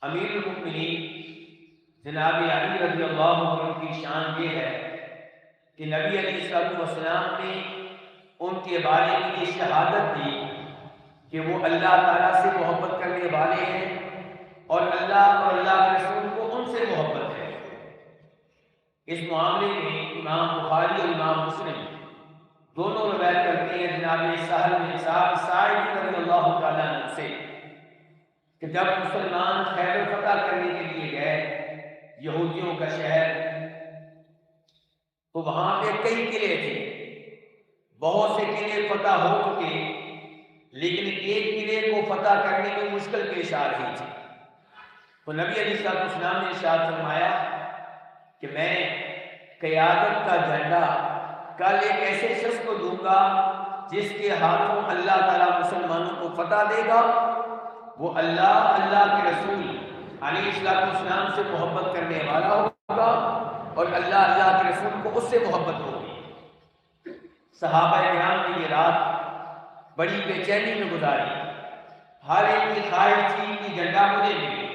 امیر المؤمنین جناب علی رضی اللہ عنہ کی شان یہ ہے کہ نبی علیہ السلام نے ان کے بارے میں یہ شہادت دی کہ وہ اللہ تعالیٰ سے محبت کرنے والے ہیں اور اللہ اور اللہ کے رسول کو ان سے محبت ہے۔ اس معاملے میں امام بخاری اور امام مسلم دونوں روایت کرتے ہیں جناب سہل بن سعد رضی اللہ تعالیٰ عنہ سے کہ جب مسلمان خیبر فتح کرنے کے لیے گئے یہودیوں کا شہر، تو وہاں پہ کئی قلعے تھے، بہت سے قلعے فتح ہو چکے، لیکن ایک قلعے کو فتح کرنے میں مشکل پیش آ رہی تھی۔ تو نبی علیہ السلام نے ارشاد فرمایا کہ میں قیادت کا جھنڈا کل ایک ایسے شخص کو دوں گا جس کے ہاتھوں اللہ تعالیٰ مسلمانوں کو فتح دے گا، وہ اللہ کے رسول علیہ السلام سے محبت کرنے والا ہوگا اور اللہ کے رسول کو اس سے محبت ہوگی۔ صحابہ کرام نے یہ رات بڑی بے چینی میں گزاری، ہر ایک کی خواہش تھی کہ جھنڈا مجھے ملے۔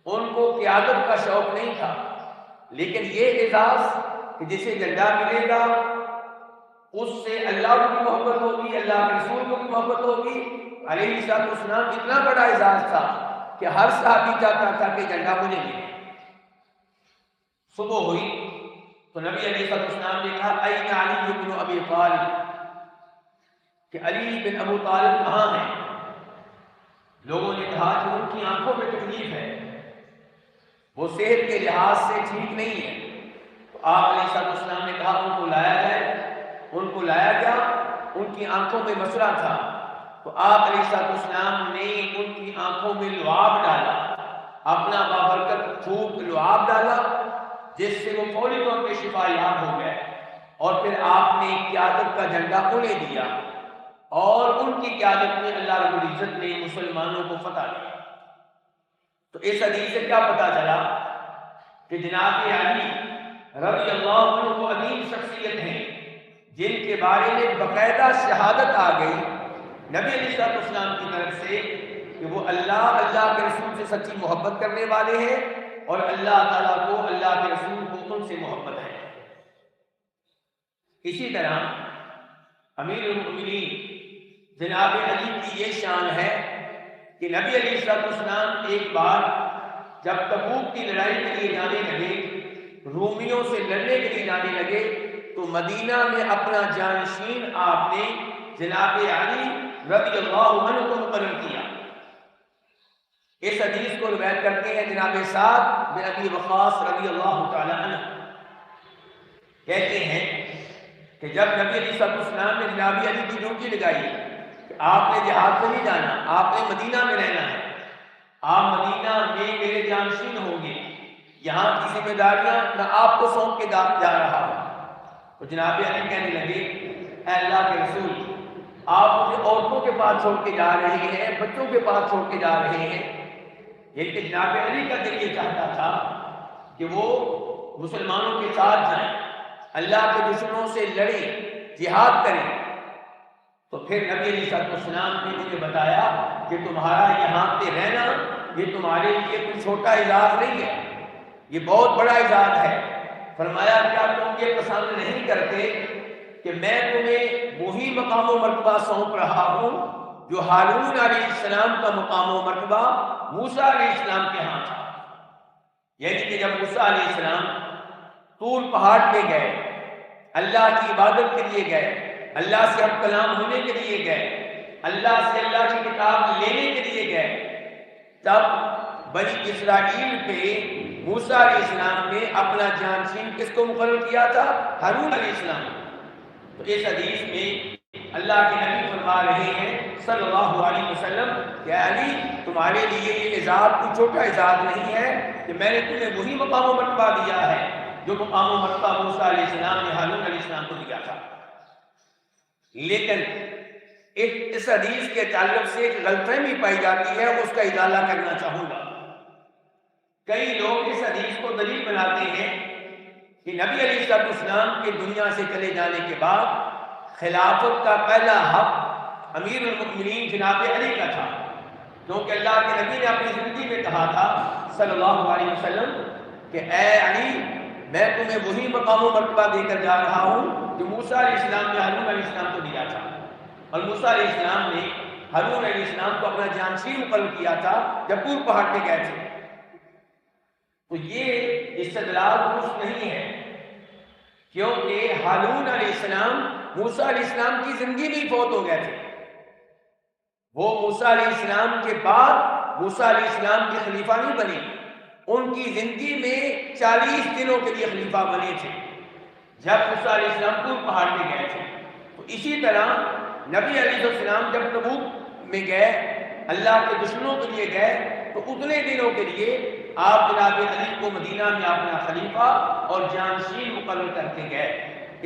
ان کو قیادت کا شوق نہیں تھا، لیکن یہ احساس کہ جسے جھنڈا ملے گا اس سے اللہ کو بھی محبت ہوگی، اللہ کے رسول کو بھی محبت ہوگی۔ علیہ السلام اتنا بڑا اعزاز تھا کہ ہر صحابی چاہتا تھا کہ جھنڈا مجھے ملے۔ صبح ہوئی تو نبی علیہ السلام نے کہا این علی بن ابی طالب، کہ علی بن ابو طالب کہاں ہیں؟ لوگوں نے کہا کہ ان کی آنکھوں میں تکلیف ہے، وہ صحت کے لحاظ سے ٹھیک نہیں ہے۔ تو آپ علیہ السلام نے کہا ان کو لایا جائے۔ ان کو لایا گیا، ان کی آنکھوں میں مسئلہ تھا، تو آپ علیہ السلام نے ان کی آنکھوں میں لعاب ڈالا، اپنا بابرکت تھوک لعاب ڈالا، جس سے وہ فوری طور پہ شفا یاب ہو گئے، اور پھر آپ نے قیادت کا جھنڈا انہیں دیا، اور ان کی قیادت میں اللہ رب العزت نے مسلمانوں کو فتح دیا۔ تو اس حدیث سے کیا پتہ چلا کہ جناب علی رضی اللہ عنہ وہ عظیم شخصیت ہیں جن کے بارے میں باقاعدہ شہادت آ گئی نبی علیہ السلام کی طرف سے کہ وہ اللہ کے رسول سے سچی محبت کرنے والے ہیں اور اللہ تعالیٰ کو، اللہ کے رسول کو ان سے محبت ہے۔ اسی طرح امیر المؤمنین جناب علی کی یہ شان ہے کہ نبی علیہ السلام ایک بار جب تبوک کی لڑائی کے لیے جانے لگے، رومیوں سے لڑنے کے لیے جانے لگے، تو مدینہ میں اپنا جانشین آپ نے جناب علی رضی اللہ عنہ کو مقرر کیا۔ اس حدیث کو روایت کرتے ہیں جناب سعد بن ابی وقاص رضی اللہ تعالی عنہ، کہتے ہیں کہ جب نبی علیہ السلام نے جناب علی کی ڈیوٹی لگائی کہ آپ نے جہاد کو نہیں جانا، آپ نے مدینہ میں رہنا ہے، آپ مدینہ میں میرے جانشین ہوں گے، یہاں کی ذمہ داریاں میں آپ کو سونپ کے جا رہا ہوں۔ تو جناب علی کہنے لگے اے اللہ کے رسول، آپ مجھے عورتوں کے پاس چھوڑ کے جا رہے ہیں، بچوں کے پاس چھوڑ کے جا رہے ہیں۔ یہ کہ جناب علی کا دل یہ چاہتا تھا کہ وہ مسلمانوں کے ساتھ جائیں، اللہ کے دشمنوں سے لڑیں، جہاد کریں۔ تو پھر نبی علیہ السلام نے مجھے بتایا کہ تمہارا یہاں پہ رہنا یہ تمہارے لیے کوئی چھوٹا اعزاز نہیں ہے، یہ بہت بڑا اعزاز ہے۔ فرمایا کیا تم یہ پسند نہیں کرتے کہ میں تمہیں وہی مقام و مرتبہ سونپ رہا ہوں جو ہارون علیہ السلام کا مقام و مرتبہ موسیٰ علیہ السلام کے ہاں تھا؟ یعنی کہ جب موسیٰ علیہ السلام طور پہاڑ پہ گئے، اللہ کی عبادت کے لیے گئے، اللہ سے ہم کلام ہونے کے لیے گئے، اللہ سے اللہ کی کتاب لینے کے لیے گئے، تب بنی اسرائیل پہ موسیٰ علیہ السلام نے اپنا جانشین کس کو مقرر کیا تھا؟ ہارون علیہ السلام۔ تو اس حدیث میں اللہ کے نبی فرما رہے ہیں صلی اللہ علیہ وسلم کہ علی تمہارے لیے یہ اعزاز کوئی چھوٹا اعزاز نہیں ہے کہ میں نے تمہیں وہی مقام و مرتبہ دیا ہے جو مقام و مرتبہ موسیٰ علیہ السلام نے ہارون علیہ السلام کو دیا تھا۔ لیکن اس حدیث کے تعلق سے ایک غلط فہمی پائی جاتی ہے، اس کا ازالہ کرنا چاہوں گا۔ کئی لوگ اس حدیث کو دلیل بناتے ہیں کہ نبی علیہ السلام کے دنیا سے چلے جانے کے بعد خلافت کا پہلا حق امیر المؤمنین جناب علی کا تھا، کیونکہ اللہ کے نبی نے اپنی زندگی میں کہا کہا تھا صلی اللہ علیہ وسلم کہ اے علی، میں تمہیں وہی مقام و مرتبہ دے کر جا رہا ہوں جو موسیٰ علیہ السلام نے ہارون علیہ السلام کو دیا تھا، اور موسیٰ علیہ السلام نے ہارون علیہ السلام کو اپنا جانشین مقرر کیا تھا جب طور پہاڑ پہ گئے تھے۔ تو یہ استدلال درست نہیں ہے، کیونکہ ہارون علیہ السلام موسیٰ علیہ السلام کی زندگی میں ہی فوت ہو گئے تھے۔ وہ موسیٰ علیہ السلام کے بعد موسیٰ علیہ السلام کے خلیفہ نہیں بنے، ان کی زندگی میں 40 دنوں کے لیے خلیفہ بنے تھے جب موسیٰ علیہ السلام طور پہاڑ پہ گئے تھے۔ تو اسی طرح نبی علیہ السلام جب تبوک میں گئے، اللہ کے دشمنوں کے لیے گئے، تو اتنے دنوں کے لیے آپ جناب علی کو مدینہ میں اپنا خلیفہ اور جانشین مقرر کر کے گئے۔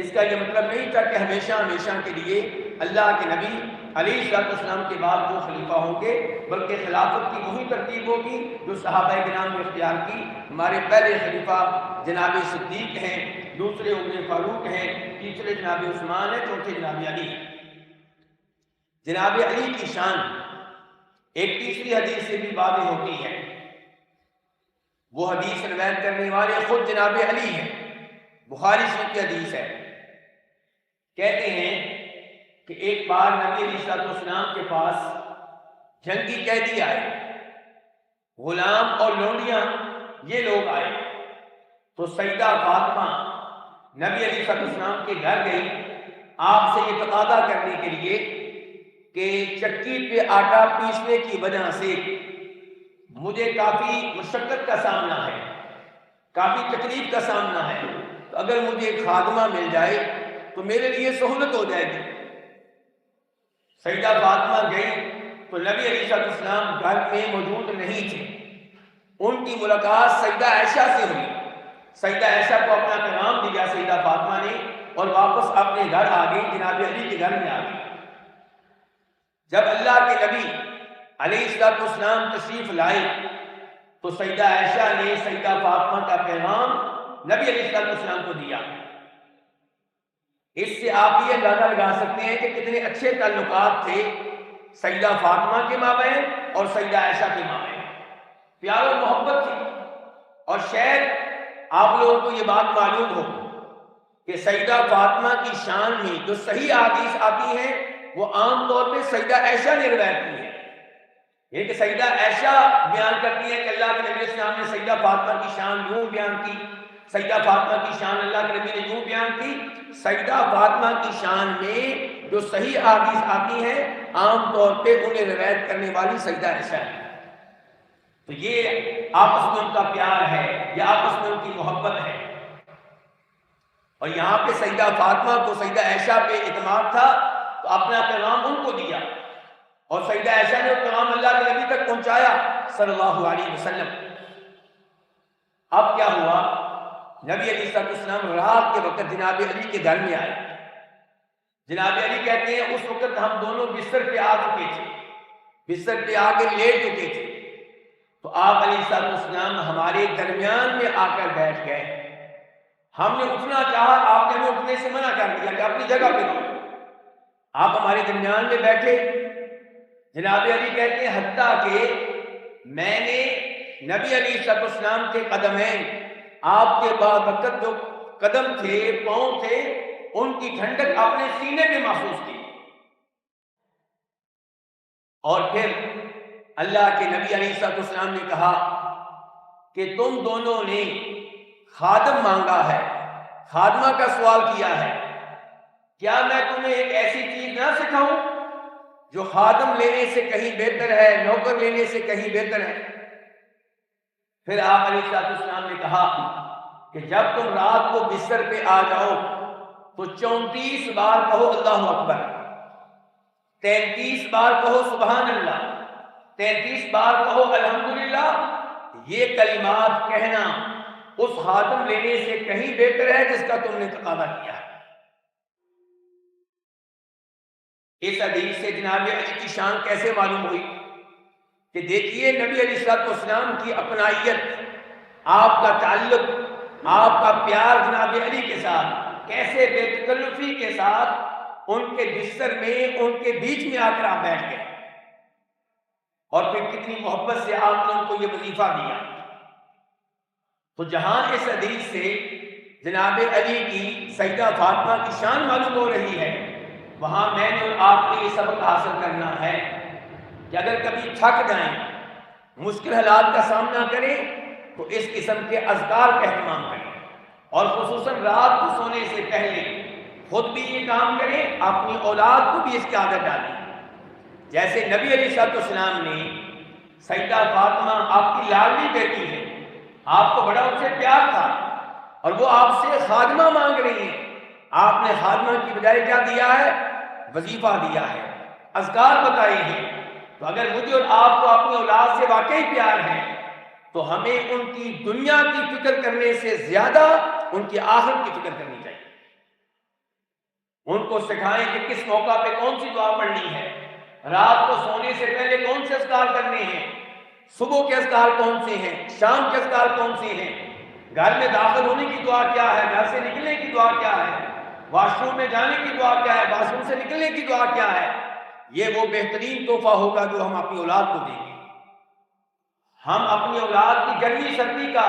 اس کا یہ مطلب نہیں تھا کہ ہمیشہ ہمیشہ کے لیے اللہ کے نبی علیہ السلام کے بعد وہ خلیفہ ہوں گے، بلکہ خلافت کی وہی ترتیب ہوگی جو صحابہ کرام نے اختیار کی۔ ہمارے پہلے خلیفہ جناب صدیق ہیں، دوسرے عمر فاروق ہیں، تیسرے جناب عثمان ہیں، چوتھے جناب علی ہیں۔ جناب علی کی شان ایک تیسری حدیث سے بھی واضح ہوتی ہے۔ وہ حدیث روایت کرنے والے خود جناب علی ہیں، بخاری شریف کی حدیث ہے۔ کہتے ہیں کہ ایک بار نبی علیہ السلام کے پاس جنگی قیدی آئے، غلام اور لونڈیاں یہ لوگ آئے، تو سیدہ فاطمہ نبی علیہ السلام کے گھر گئی آپ سے یہ تقاضا کرنے کے لیے کہ چکی پہ آٹا پیسنے کی وجہ سے مجھے کافی مشقت کا سامنا ہے، کافی تکلیف کا سامنا ہے، تو اگر مجھے ایک خادمہ مل جائے تو میرے لیے سہولت ہو جائے گی۔ سیدہ فاطمہ گئی تو نبی علیہ السلام گھر میں موجود نہیں تھے، ان کی ملاقات سیدہ عائشہ سے ہوئی۔ سیدہ عائشہ کو اپنا پیغام دیا سیدہ فاطمہ نے، اور واپس اپنے گھر آ گئی، جناب علی کے گھر میں آ گئی۔ جب اللہ کے نبی علیہ السلام تشریف لائے تو سیدہ عائشہ نے سیدہ فاطمہ کا پیغام نبی علیہ السلام کو دیا۔ اس سے آپ یہ اندازہ لگا سکتے ہیں کہ کتنے اچھے تعلقات تھے سیدہ فاطمہ کے مابین اور سیدہ عائشہ کے مابین، پیار و محبت تھی۔ اور شاید آپ لوگوں کو یہ بات معلوم ہو کہ سیدہ فاطمہ کی شان میں جو صحیح حدیث آتی ہیں وہ عام طور پہ سیدہ عائشہ نے روایت کی ہے۔ یہ کہ سیدہ عائشہ بیان کرتی ہے کہ اللہ کے نبی صلی اللہ علیہ وسلم نے سیدہ فاطمہ کی شان یوں بیان کی، سیدہ فاطمہ کی شان اللہ کے نبی نے یوں بیان کی۔ سیدہ فاطمہ کی شان میں جو صحیح حدیث آتی ہیں عام طور پہ انہیں روایت کرنے والی سیدہ عائشہ ہے۔ تو یہ آپس میں ان کا پیار ہے، یہ آپس میں ان کی محبت ہے۔ اور یہاں پہ سیدہ فاطمہ کو سیدہ عائشہ پہ اعتماد تھا تو اپنا پیغام ان کو دیا، اور سیدہ عائشہ نے وہ پیغام اللہ کے نبی تک پہنچایا صلی اللہ علیہ وسلم۔ اب کیا ہوا، نبی علیہ السلام رات کے وقت جناب علی کے گھر میں آئے۔ جناب علی کہتے ہیں اس وقت ہم دونوں بستر پہ آ چکے تھے، بستر پہ آ کے لیٹ چکے تھے، تو آپ علیہ السلام ہمارے درمیان میں آ کر بیٹھ گئے۔ ہم نے اٹھنا چاہا، آپ نے ہمیں اٹھنے سے منع کر دیا کہ اپنی جگہ پہ رہو۔ آپ ہمارے درمیان میں بیٹھے۔ جناب علی کہتے ہیں حتیٰ کہ میں نے نبی علیہ السلام کے قدمین، آپ کے بابرکت جو قدم تھے، پاؤں تھے، ان کی ٹھنڈک اپنے سینے میں محسوس کی۔ اور پھر اللہ کے نبی علیہ السلام نے کہا کہ تم دونوں نے خادم مانگا ہے، خادمہ کا سوال کیا ہے، کیا میں تمہیں ایک ایسی چیز نہ سکھاؤں جو خادم لینے سے کہیں بہتر ہے، نوکر لینے سے کہیں بہتر ہے؟ پھر آپ علیہ السلام نے کہا کہ جب تم رات کو بستر پہ آ جاؤ تو 34 بار کہو اللہ اکبر، 33 بار کہو سبحان اللہ، 33 بار کہو الحمدللہ۔ یہ کلمات کہنا اس خاتم لینے سے کہیں بہتر ہے جس کا تم نے تقاضا کیا ہے۔ اس حدیث سے جناب علی کی شان کیسے معلوم ہوئی کہ دیکھیے نبی علیہ السلام کی اپنائیت، آپ کا تعلق، آپ کا پیار جناب علی کے ساتھ کیسے بے تکلفی کے ساتھ ان کے بستر میں، ان کے بیچ میں آ کر آپ بیٹھ گئے۔ اور پھر کتنی محبت سے آپ نے ان کو یہ وظیفہ دیا۔ تو جہاں اس حدیث سے جناب علی کی سیدہ فاطمہ کی شان معلوم ہو رہی ہے، وہاں میں نے اور آپ نے یہ سبق حاصل کرنا ہے کہ اگر کبھی تھک جائیں، مشکل حالات کا سامنا کریں، تو اس قسم کے اذکار کا اہتمام کریں، اور خصوصاً رات کو سونے سے پہلے خود بھی یہ کام کریں، اپنی اولاد کو بھی اس کی عادت ڈالیں۔ جیسے نبی علیہ السلام نے سیدہ فاطمہ آپ کی لاڈلی بیٹی ہے، آپ کو بڑا ان سے پیار تھا، اور وہ آپ سے خادمہ مانگ رہی ہیں، آپ نے خادمہ کی بجائے کیا دیا ہے؟ وظیفہ دیا ہے، اذکار بتائے ہیں۔ تو اگر مجھے اور آپ کو اپنی اولاد سے واقعی پیار ہے تو ہمیں ان کی دنیا کی فکر کرنے سے زیادہ ان کی آخرت کی فکر کرنی چاہیے۔ ان کو سکھائیں کہ کس موقع پہ کون سی دعا پڑھنی ہے، رات کو سونے سے پہلے کون سے اذکار کرنے ہیں، صبح کے اذکار کون سے ہیں، شام کے اذکار کون سے ہیں، گھر میں داخل ہونے کی دعا کیا ہے، گھر سے نکلنے کی دعا کیا ہے، واش روم میں جانے کی دعا کیا ہے، واش روم سے نکلنے کی دعا کیا ہے۔ یہ وہ بہترین تحفہ ہوگا جو ہم اپنی اولاد کو دیں گے۔ ہم اپنی اولاد کی گرمی سردی کا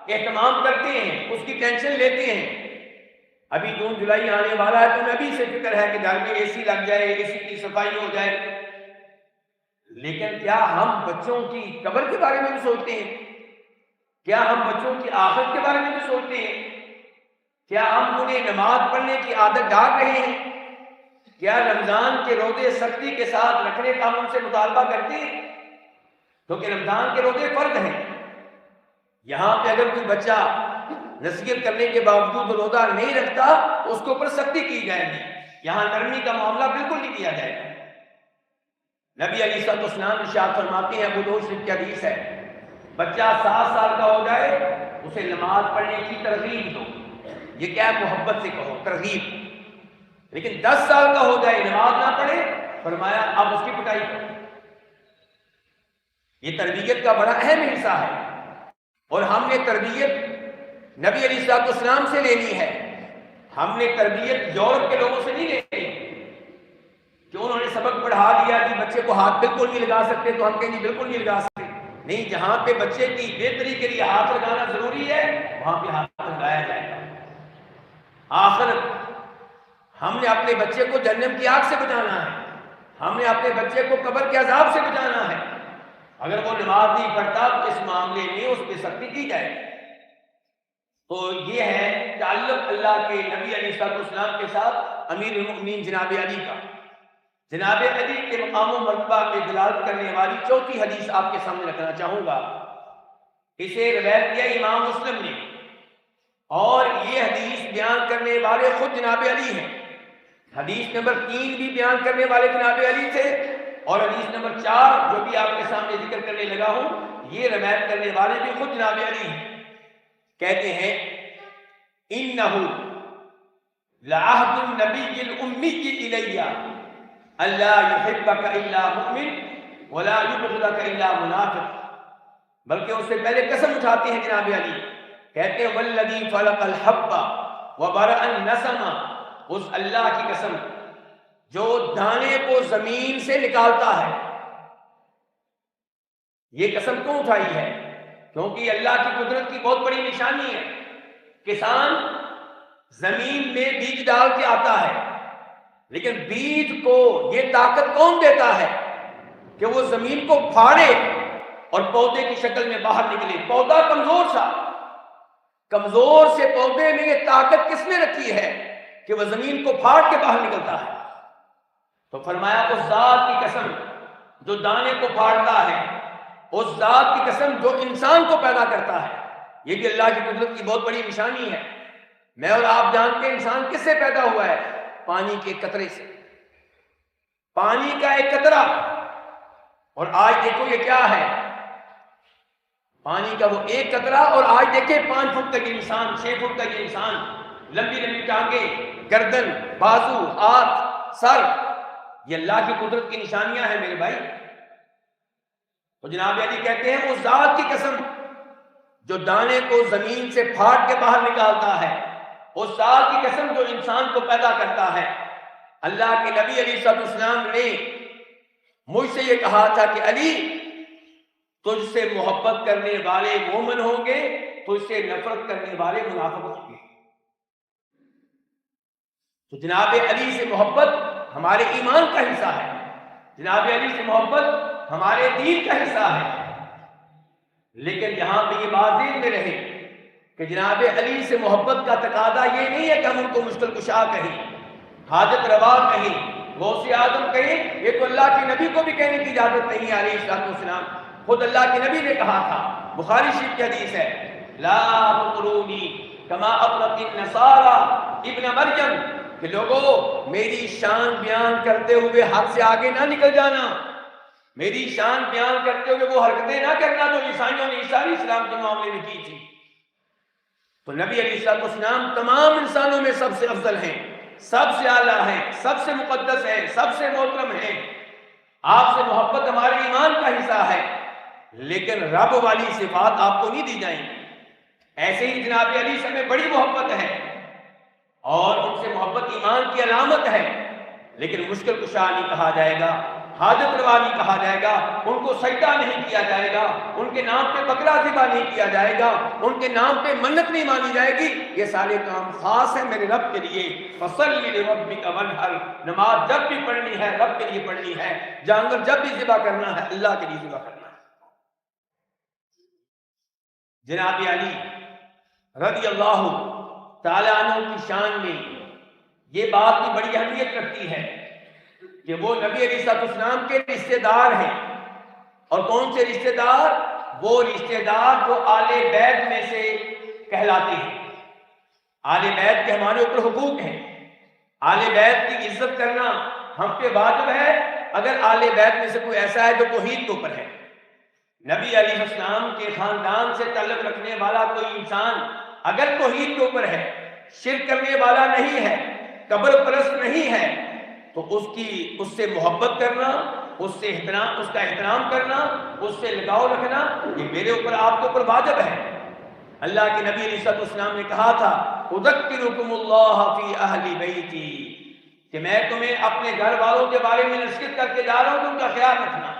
اہتمام کرتے ہیں، اس کی ٹینشن لیتے ہیں۔ ابھی جون جولائی آنے والا ہے تو میں ابھی سے فکر ہے کہ گھر میں اے سی لگ جائے، اے سی کی صفائی ہو جائے، لیکن کیا ہم بچوں کی قبر کے بارے میں بھی سوچتے ہیں؟ کیا ہم بچوں کی آخرت کے بارے میں بھی سوچتے ہیں؟ کیا ہم انہیں نماز پڑھنے کی عادت ڈال رہے ہیں؟ کیا رمضان کے روزے سختی کے ساتھ رکھنے کا ہم ان سے مطالبہ کرتے ہیں؟ کیونکہ رمضان کے روزے فرض ہیں۔ یہاں پہ اگر کوئی بچہ نصیحت کرنے کے باوجود روزہ نہیں رکھتا تو اس کے اوپر سختی کی جائے گی، یہاں نرمی کا معاملہ بالکل نہیں کیا جائے گا۔ نبی علیہ السلام ارشاد فرماتے ہیں، ابو داؤد شریف کی حدیث ہے، بچہ 7 سال کا ہو جائے اسے نماز پڑھنے کی ترغیب دو۔ یہ کیا ہے؟ محبت سے کہو، ترغیب۔ لیکن 10 سال کا ہو جائے نماز نہ پڑھے، فرمایا اب اس کی پٹائی کرو۔ یہ تربیت کا بڑا اہم حصہ ہے، اور ہم نے تربیت نبی علیہ السلام سے لینی ہے۔ ہم نے تربیت یورپ کے لوگوں سے نہیں لینی کہ انہوں نے سبق پڑھا دیا کہ بچے کو ہاتھ بالکل نہیں لگا سکتے تو ہم کہیں گے بالکل نہیں لگا سکتے۔ نہیں، جہاں پہ بچے کی بہتری کے لیے ہاتھ لگانا ضروری ہے وہاں پہ ہاتھ لگایا جائے گا۔ آخرت، ہم نے اپنے بچے کو جہنم کی آگ سے بچانا ہے، ہم نے اپنے بچے کو قبر کے عذاب سے بچانا ہے۔ اگر وہ نماز نہیں پڑھتا تو اس معاملے میں اس پہ سختی کی جائے گی۔ تو یہ ہے تعلق اللہ کے نبی علیہ السلام کے ساتھ امیر المؤمنین جناب علی کا۔ جناب علی کے مقام و مرتبہ میں دلالت کرنے والی چوتھی حدیث آپ کے سامنے رکھنا چاہوں گا۔ اسے روایت کیا امام مسلم نے، اور یہ حدیث بیان کرنے والے خود جناب علی ہیں۔ حدیث نمبر 3 بھی بیان کرنے والے جناب علی تھے، اور حدیث نمبر 4 جو بھی آپ کے سامنے ذکر کرنے لگا ہوں یہ روایت کرنے والے بھی خود جناب علی ہیں۔ کہتے ہیں انہو لعہد النبی الامی الی اللہ یحبک الا مؤمن ولا یبغضک الا منافق۔ بلکہ اس سے پہلے قسم اٹھاتے ہیں جناب علی، کہتے ہیں والذی فلق الحب وبرأ النسم، اس اللہ کی قسم جو دانے کو زمین سے نکالتا ہے۔ یہ قسم کیوں اٹھائی ہے؟ کیونکہ یہ اللہ کی قدرت کی بہت بڑی نشانی ہے۔ کسان زمین میں بیج ڈال کے آتا ہے، لیکن بیج کو یہ طاقت کون دیتا ہے کہ وہ زمین کو پھاڑے اور پودے کی شکل میں باہر نکلے؟ پودا کمزور سے پودے میں یہ طاقت کس نے رکھی ہے کہ وہ زمین کو پھاڑ کے باہر نکلتا ہے؟ تو فرمایا اس ذات کی قسم جو دانے کو پھاڑتا ہے، اس ذات کی قسم جو انسان کو پیدا کرتا ہے۔ یہ بھی اللہ کی قدرت کی بہت بڑی نشانی ہے۔ میں اور آپ جانتے ہیں انسان کس سے پیدا ہوا ہے؟ پانی کے ایک قطرے سے، پانی کا ایک قطرہ۔ اور آج دیکھو یہ کیا ہے، پانی کا وہ ایک قطرہ، اور آج دیکھیں 5 فٹ کا یہ انسان، 6 فٹ کا یہ انسان، لمبی لمبی ٹانگیں، گردن، بازو، ہاتھ، سر، یہ اللہ کی قدرت کی نشانیاں ہیں میرے بھائی۔ تو جناب علی کہتے ہیں اس ذات کی قسم جو دانے کو زمین سے پھاڑ کے باہر نکالتا ہے، اس ذات کی قسم جو انسان کو پیدا کرتا ہے۔ اللہ کے نبی علیہ السلام نے مجھ سے یہ کہا تھا کہ علی تجھ سے محبت کرنے والے مومن ہوں گے، تجھ سے نفرت کرنے والے منافق ہوں گے۔ تو جناب علی سے محبت ہمارے ایمان کا حصہ ہے، جناب علی سے محبت ہمارے دین کا حصہ ہے۔ لیکن یہاں پہ یہ بات ذہن میں رہے کہ جناب علی سے محبت کا تقاضا یہ نہیں ہے کہ ہم ان کو مشکل کشا کہیں، حاجت روا کہیں، غوث اعظم کہیں۔ یہ تو اللہ کے نبی کو بھی کہنے کی اجازت نہیں ہے علیہ السلام، خود اللہ کے نبی نے کہا تھا، بخاری شریف کی حدیث ہے، لا تطرونی کما اطرت النصارى ابن مریم، کہ لوگوں میری شان بیان کرتے ہوئے حد سے آگے نہ نکل جانا، میری شان بیان کرتے ہوئے وہ حرکتیں نہ کرنا جو عیسائیوں نے عیسیٰ علیہ السلام کے معاملے میں کی تھی۔ تو نبی علیہ السلام تمام انسانوں میں سب سے افضل ہیں، سب سے اعلیٰ ہیں، سب سے مقدس ہیں، سب سے محترم ہیں۔ آپ سے محبت ہمارے ایمان کا حصہ ہے، لیکن رب والی صفات آپ کو نہیں دی جائیں گی۔ ایسے ہی جناب علی سے ہمیں بڑی محبت ہے اور ان سے محبت ایمان کی علامت ہے، لیکن مشکل کشا نہیں کہا جائے گا، حاجت روا نہیں کہا جائے گا، ان کو سجدہ نہیں کیا جائے گا، ان کے نام پہ بکرا ذبح نہیں کیا جائے گا، ان کے نام پہ منت نہیں مانی جائے گی۔ یہ سارے کام خاص ہیں میرے رب کے لیے۔ فصلی لربک وانحر، نماز جب بھی پڑھنی ہے رب کے لیے پڑھنی ہے، جانور جب بھی ذبح کرنا ہے اللہ کے لیے ذبح کرنا ہے۔ جناب علی رضی اللہ تعالیٰ عنہ کی شان میں یہ بات بھی بڑی اہمیت رکھتی ہے کہ وہ نبی علیہ السلام کے رشتہ دار ہیں۔ اور کون سے رشتہ دار؟ وہ رشتہ دار جو آل بیت میں سے کہلاتے ہیں۔ آل بیت کے ہمارے اوپر حقوق ہیں، آل بیت کی عزت کرنا ہم پہ واجب ہے۔ اگر آل بیت میں سے کوئی ایسا ہے جو توحید کے اوپر ہے، نبی علیہ السلام کے خاندان سے تعلق رکھنے والا کوئی انسان اگر توحید کے اوپر ہے، شرک کرنے والا نہیں ہے، قبر پرست نہیں ہے، تو اس سے محبت کرنا، اس کا احترام کرنا، اس سے لگاؤ رکھنا، یہ میرے اوپر آپ کے اوپر واجب ہے۔ اللہ کے نبی علیہ السلام نے کہا تھا، اذکرکم اللہ فی اہل بیتی، کہ میں تمہیں اپنے گھر والوں کے بارے میں نصیحت کر کے جا رہا ہوں کہ ان کا خیال رکھنا۔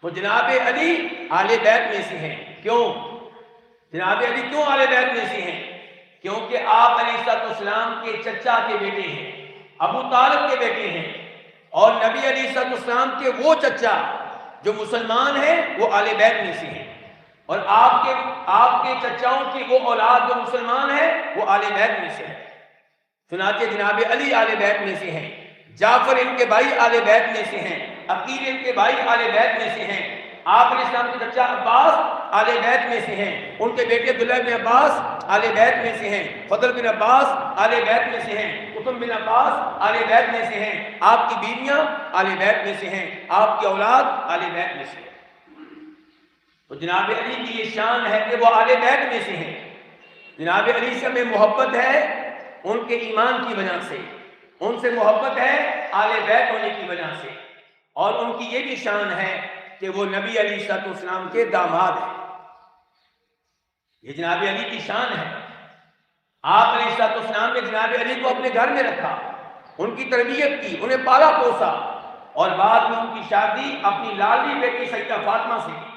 تو جناب علی آل بیت میں سے ہیں۔ کیوں جناب علی کیوں آل بیت میں سے ہیں؟ کیونکہ آپ علیہ السلام کے چچا کے بیٹے ہیں، ابو طالب کے بیٹے ہیں، اور نبی علیہ السلام کے وہ چچا جو مسلمان ہیں وہ آل بیت میں سے ہیں، اور آپ کے چچاؤں کی وہ اولاد جو مسلمان ہیں وہ آل بیت میں سے ہے۔ چنانچہ جناب علی آل بیت میں سے ہیں، جعفر ان کے بھائی آل بیت میں سے ہیں، عقیل ان کے بھائی آل بیت میں سے ہیں، آپ علیہ السلام کے چچا عباس آل بیت میں سے ہیں، ان کے بیٹے عبداللہ بن عباس آل بیت میں سے ہیں، فضل بن عباس آل بیت میں سے ہیں، قطب بن عباس آل بیت میں سے ہیں، آپ کی بیویاں آل بیت میں سے ہیں، آپ کی اولاد آل بیت میں سے ہیں۔ تو جناب علی کی یہ شان ہے کہ وہ آل بیت میں سے ہیں۔ جناب علی سے ہمیں محبت ہے ان کے ایمان کی وجہ سے، ان سے محبت ہے آل بیت ہونے کی وجہ سے، اور ان کی یہ بھی شان ہے کہ وہ نبی علیہ السلام کے داماد ہیں۔ یہ جناب علی کی شان ہے۔ آپ علیہ السلام نے جناب علی کو اپنے گھر میں رکھا، ان کی تربیت کی، انہیں پالا پوسا، اور بعد میں ان کی شادی اپنی لاڈلی بیٹی سیدہ فاطمہ سے کی۔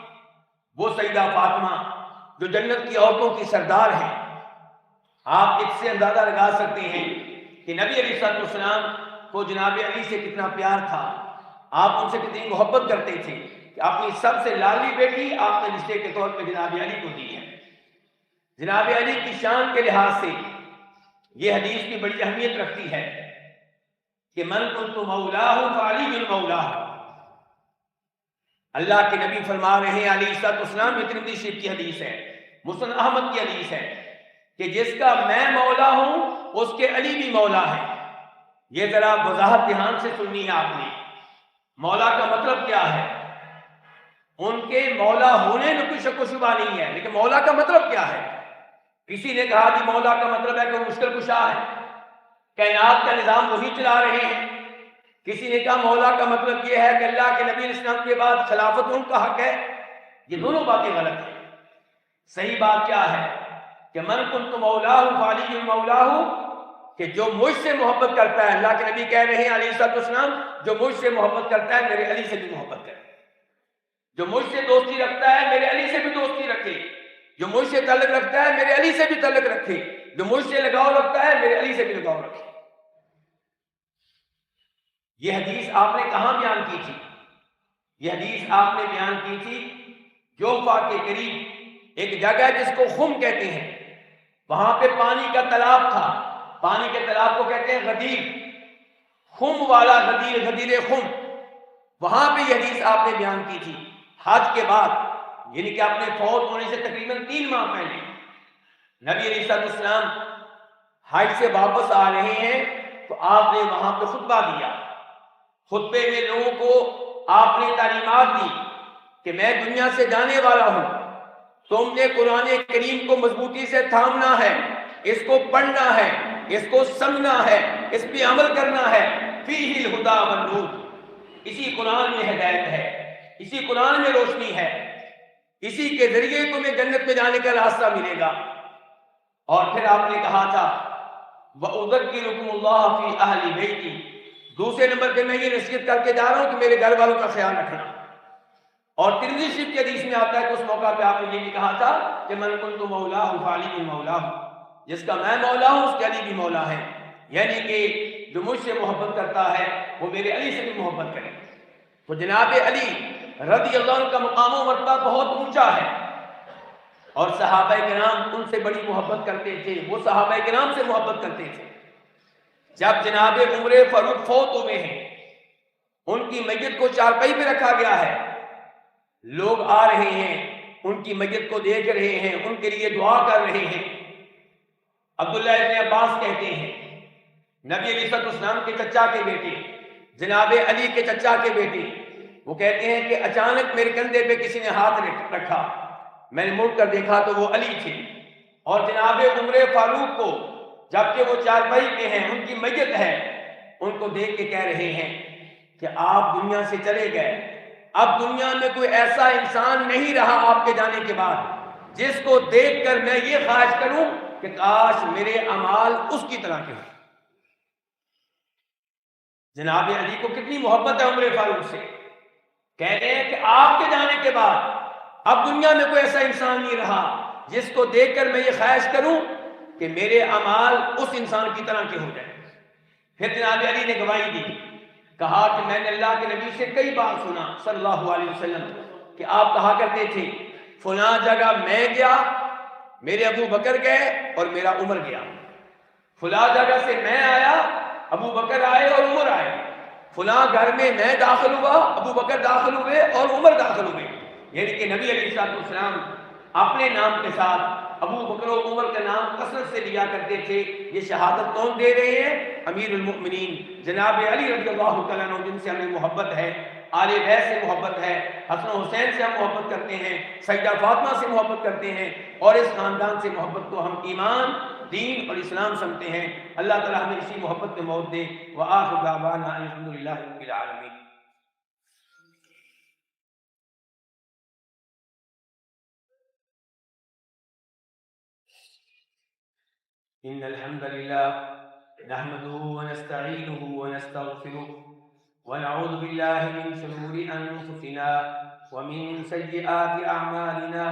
وہ سیدہ فاطمہ جو جنت کی عورتوں کی سردار ہیں۔ آپ اس سے اندازہ لگا سکتے ہیں کہ نبی علیہ السلام کو جناب علی سے کتنا پیار تھا، آپ ان سے کتنی محبت کرتے تھے کہ اپنی سب سے لاڈلی بیٹی آپ نے رشتے کے طور پہ جناب علی کو دی ہے۔ جناب علی کی شان کے لحاظ سے یہ حدیث بھی بڑی اہمیت رکھتی ہے کہ من کنت مولاہ فعلی مولاہ۔ اللہ کے نبی فرما رہے ہیں علیہ السلام، یہ ترمذی شریف کی حدیث ہے، مسند احمد کی حدیث ہے، کہ جس کا میں مولا ہوں اس کے علی بھی مولا ہے۔ یہ ذرا وضاحت دھیان سے سننی ہے آپ نے۔ مولا کا مطلب کیا ہے؟ ان کے مولا ہونے میں کوئی شک و شبہ نہیں ہے، لیکن مولا کا مطلب کیا ہے؟ کسی نے کہا کہ مولا کا مطلب ہے کہ وہ مشکل کشا ہے، کائنات کا نظام وہی چلا رہے ہیں۔ کسی نے کہا مولا کا مطلب یہ ہے کہ اللہ کے نبی علیہ السلام کے بعد خلافت ان کا حق ہے۔ یہ دونوں باتیں غلط ہیں۔ صحیح بات کیا ہے کہ من کنت مولاہ فعلی مولاہ، کہ جو مجھ سے محبت کرتا ہے، اللہ کے نبی کہہ رہے ہیں علیہ السلام، جو مجھ سے محبت کرتا ہے میرے علی سے بھی محبت کرے، جو مجھ سے دوستی رکھتا ہے میرے علی سے بھی دوستی رکھے، جو مجھ سے تعلق رکھتا ہے میرے علی سے بھی تعلق رکھے، جو مجھ سے لگاؤ رکھتا ہے میرے علی سے بھی لگاؤ رکھے۔ یہ حدیث آپ نے کہاں بیان کی تھی؟ یہ حدیث آپ نے بیان کی تھی جوفا کے قریب ایک جگہ ہے جس کو خم کہتے ہیں، وہاں پہ پانی کا تالاب تھا، پانی کے تالاب کو کہتے ہیں غدیر، خم والا غدیر، غدیر خم، وہاں پہ یہ حدیث آپ نے بیان کی تھی حج کے بعد، یعنی کہ اپنے فوت ہونے سے تقریباً 3 ماہ پہلے نبی علیہ السلام حج سے واپس آ رہے ہیں تو آپ نے وہاں پہ خطبہ دیا، خطبے میں لوگوں کو آپ نے تعلیمات دی کہ میں دنیا سے جانے والا ہوں، تم نے قرآن کریم کو مضبوطی سے تھامنا ہے، اس کو پڑھنا ہے، اس کو سمجھنا ہے، اس پہ عمل کرنا ہے، فیہ الہدی والنور، اسی قرآن میں ہدایت ہے، اسی قرآن میں روشنی ہے، اسی کے ذریعے تمہیں جنت میں جانے کا راستہ ملے گا۔ اور پھر آپ نے کہا تھا وَأُذَكِّرُكُمُ اللَّهَ فِي أَهْلِ بَيْتِي، دوسرے نمبر پہ میں یہ نصیحت کر کے جا رہا ہوں کہ میرے گھر والوں کا خیال رکھنا۔ اور ترمذی شریف کی حدیث میں آتا ہے کہ اس موقع پہ آپ نے یہ بھی کہا تھا کہ من کنت مولاہ فعلی مولاہ، جس کا میں مولا ہوں اس کے علی بھی مولا ہے، یعنی کہ جو مجھ سے محبت کرتا ہے وہ میرے علی سے بھی محبت کرے۔ تو جناب علی رضی اللہ عنہ کا مقام و مرتبہ بہت اونچا ہے، اور صحابہ کرام ان سے بڑی محبت کرتے تھے، وہ صحابہ کرام سے محبت کرتے تھے۔ جب جناب عمر فاروق فوت ہوئے ہیں، ان کی میت کو چارپائی پہ رکھا گیا ہے، لوگ آ رہے ہیں ان کی میت کو دیکھ رہے ہیں، ان کے لیے دعا کر رہے ہیں۔ عبداللہ ابن عباس کہتے ہیں نبی علیہ السلام کے چچا کے بیٹے، جناب علی کے چچا کے بیٹے، وہ کہتے ہیں کہ اچانک میرے کندھے پہ کسی نے ہاتھ رکھا، میں نے مڑ کر دیکھا تو وہ علی تھے، اور جناب عمر فاروق کو جبکہ وہ چارپائی پہ ہیں، ان کی میت ہے، ان کو دیکھ کے کہہ رہے ہیں کہ آپ دنیا سے چلے گئے، اب دنیا میں کوئی ایسا انسان نہیں رہا آپ کے جانے کے بعد جس کو دیکھ کر میں یہ خواہش کروں کہ کاش میرے اعمال اس کی طرح کے ہوں۔ جناب علی کو کتنی محبت ہے عمر فاروق سے، کہہ رہے ہیں کہ آپ کے جانے کے بعد اب دنیا میں کوئی ایسا انسان نہیں رہا جس کو دیکھ کر میں یہ خواہش کروں کہ میرے اعمال اس انسان کی طرح کے ہو جائیں۔ پھر جناب علی نے گواہی دی، کہا کہ میں نے اللہ کے نبی سے کئی بار سنا صلی اللہ علیہ وسلم کہ آپ کہا کرتے تھے فلاں جگہ میں گیا، میرے ابو بکر گئے اور میرا عمر گیا، فلاں جگہ سے میں آیا، ابو بکر آئے اور عمر آئے، فلاں گھر میں میں داخل ہوا، ابو بکر داخل ہوئے اور عمر داخل ہوئے، یعنی کہ نبی علیہ السلام اپنے نام کے ساتھ ابو بکر و عمر کا نام کثرت سے لیا کرتے تھے۔ یہ شہادت کون دے رہے ہیں؟ امیر المؤمنین جناب علی رضی اللہ تعالیٰ عنہ، جن سے ہمیں محبت ہے، آل بیت سے محبت ہے، حسن و حسین سے ہم محبت کرتے ہیں، سیدہ فاطمہ سے محبت کرتے ہیں، اور اس خاندان سے محبت کو ہم ایمان، دین اور اسلام سمجھتے ہیں۔ اللہ تعالیٰ ہمیں اسی محبت میں موت دے۔ وآخر دعوانا الحمدللہ رب العالمین۔ إن الحمد لله نحمده ونستعينه ونستغفره ونعوذ بالله من شرور أنفسنا ومن سيئات أعمالنا،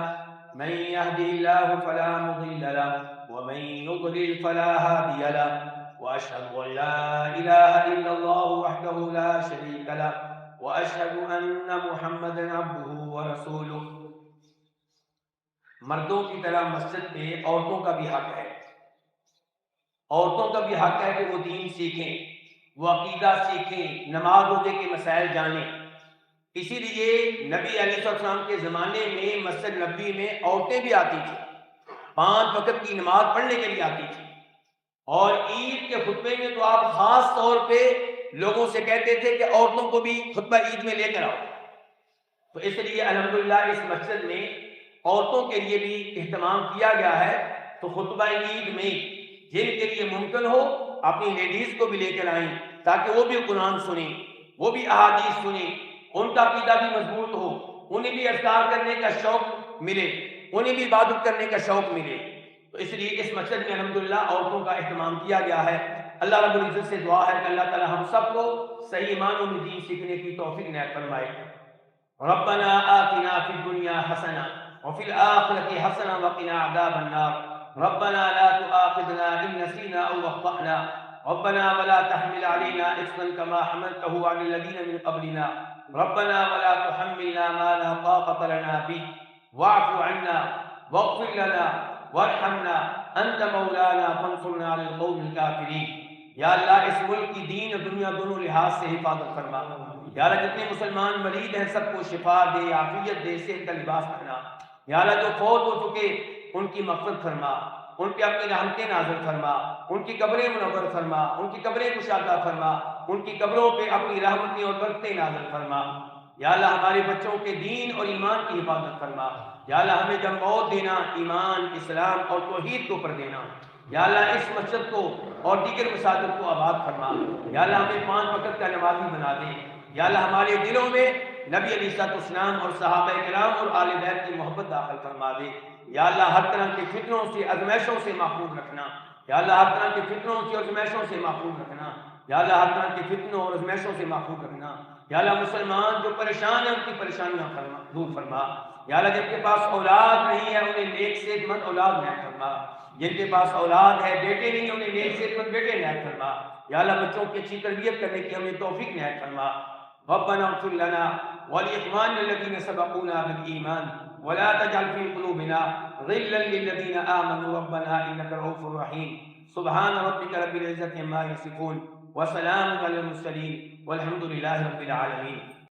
من يهده الله فلا مضل له ومن يضلل فلا هادي له، وأشهد أن لا إله إلا الله وحده لا شريك له، وأشهد أن محمدا عبده ورسوله۔ مردوں کی طرح مسجد میں عورتوں کا بھی حق ہے، عورتوں کا بھی حق ہے کہ وہ دین سیکھیں، وہ عقیدہ سیکھیں، نماز روزے کے مسائل جانیں۔ اسی لیے نبی علیہ السلام کے زمانے میں مسجد نبوی میں عورتیں بھی آتی تھیں، 5 وقت کی نماز پڑھنے کے لیے آتی تھیں، اور عید کے خطبے میں تو آپ خاص طور پہ لوگوں سے کہتے تھے کہ عورتوں کو بھی خطبہ عید میں لے کر آؤ۔ تو اس لیے الحمدللہ اس مسجد میں عورتوں کے لیے بھی اہتمام کیا گیا ہے، تو خطبہ عید میں جن کے لیے ممکن ہو اپنی لیڈیز کو بھی لے کر آئیں تاکہ وہ بھی قرآن سنیں، وہ بھی احادیث سنیں، ان کا عقیدہ بھی مضبوط ہو، انہیں بھی اذکار کرنے کا شوق ملے، انہیں بھی عبادت کرنے کا شوق ملے۔ تو تو اس لیے اس مسجد میں الحمدللہ عورتوں کا اہتمام کیا گیا ہے۔ اللہ رب العزت سے دعا ہے کہ اللہ تعالی ہم سب کو صحیح معنوں میں دین سیکھنے کی توفیق عنایت فرمائے۔ ربنا آتنا فی الدنیا حسنہ وفی الآخرۃ حسنہ وقنا عذاب النار۔ ربنا لا تؤاخذنا ان نسینا او اخطأنا ربنا ولا تحمل علينا إصرا كما حملته على الذين من قبلنا ربنا ولا تحملنا ما لا طاقة لنا به واعف عنا واغفر لنا وارحمنا انت مولانا فانصرنا على القوم الكافرين۔ یا اللہ اس ملک کی دین اور دنیا دونوں لحاظ سے حفاظت فرما۔ یا اللہ جتنے مسلمان مریض ہیں سب کو شفا دے، عافیت دے، صحت کا لباس پہنا۔ یا اللہ جو فوت ہو چکے ان کی مغفرت فرما، ان پہ اپنی رحمتیں نازل فرما، ان کی قبریں منور فرما، ان کی قبریں کشادہ فرما، ان کی قبروں پہ اپنی رحمتیں اور برکتیں نازل فرما۔ یا اللہ ہمارے بچوں کے دین اور ایمان کی حفاظت فرما۔ یا اللہ ہمیں جب موت دینا ایمان، اسلام اور توحید کے اوپر دینا۔ یا اللہ اس مسجد کو اور دیگر مساجد کو آباد فرما۔ یا اللہ ہمیں 5 وقت کا نمازی بنا دے۔ یا اللہ ہمارے دلوں میں نبی علیہ السلام اور صحابہ کرام اور آل بیت کی محبت داخل فرما دے۔ یا اللہ ہر طرح کے فتنوں سے ازمائشوں سے محفوظ رکھنا۔ یا اللہ ہر طرح کے فتنوں سے ازمائشوں سے محفوظ رکھنا۔ یا اللہ ہر طرح کے فتنوں اور ازمائشوں سے محفوظ رکھنا۔ یا اللہ مسلمان جو پریشان ہیں ان کی پریشانیاں دور فرما۔ یا اللہ جن کے پاس اولاد نہیں ہے انہیں نیک صحت مند اولاد عنایت فرما۔ جن کے پاس اولاد ہے بیٹے نہیں انہیں نیک صحت مند بیٹے عنایت فرما۔ یا اللہ بچوں کی اچھی تربیت کرنے کی ہمیں توفیق عنایت فرما۔ ربنا اغفر لنا ولإخواننا الذين سبقونا بالإيمان ولا تجعل في قلوبنا غلا للذين آمنوا ربنا إنك رؤوف رحيم۔ سبحان ربك رب العزة عما يصفون وسلام على المرسلين والحمد لله رب العالمين۔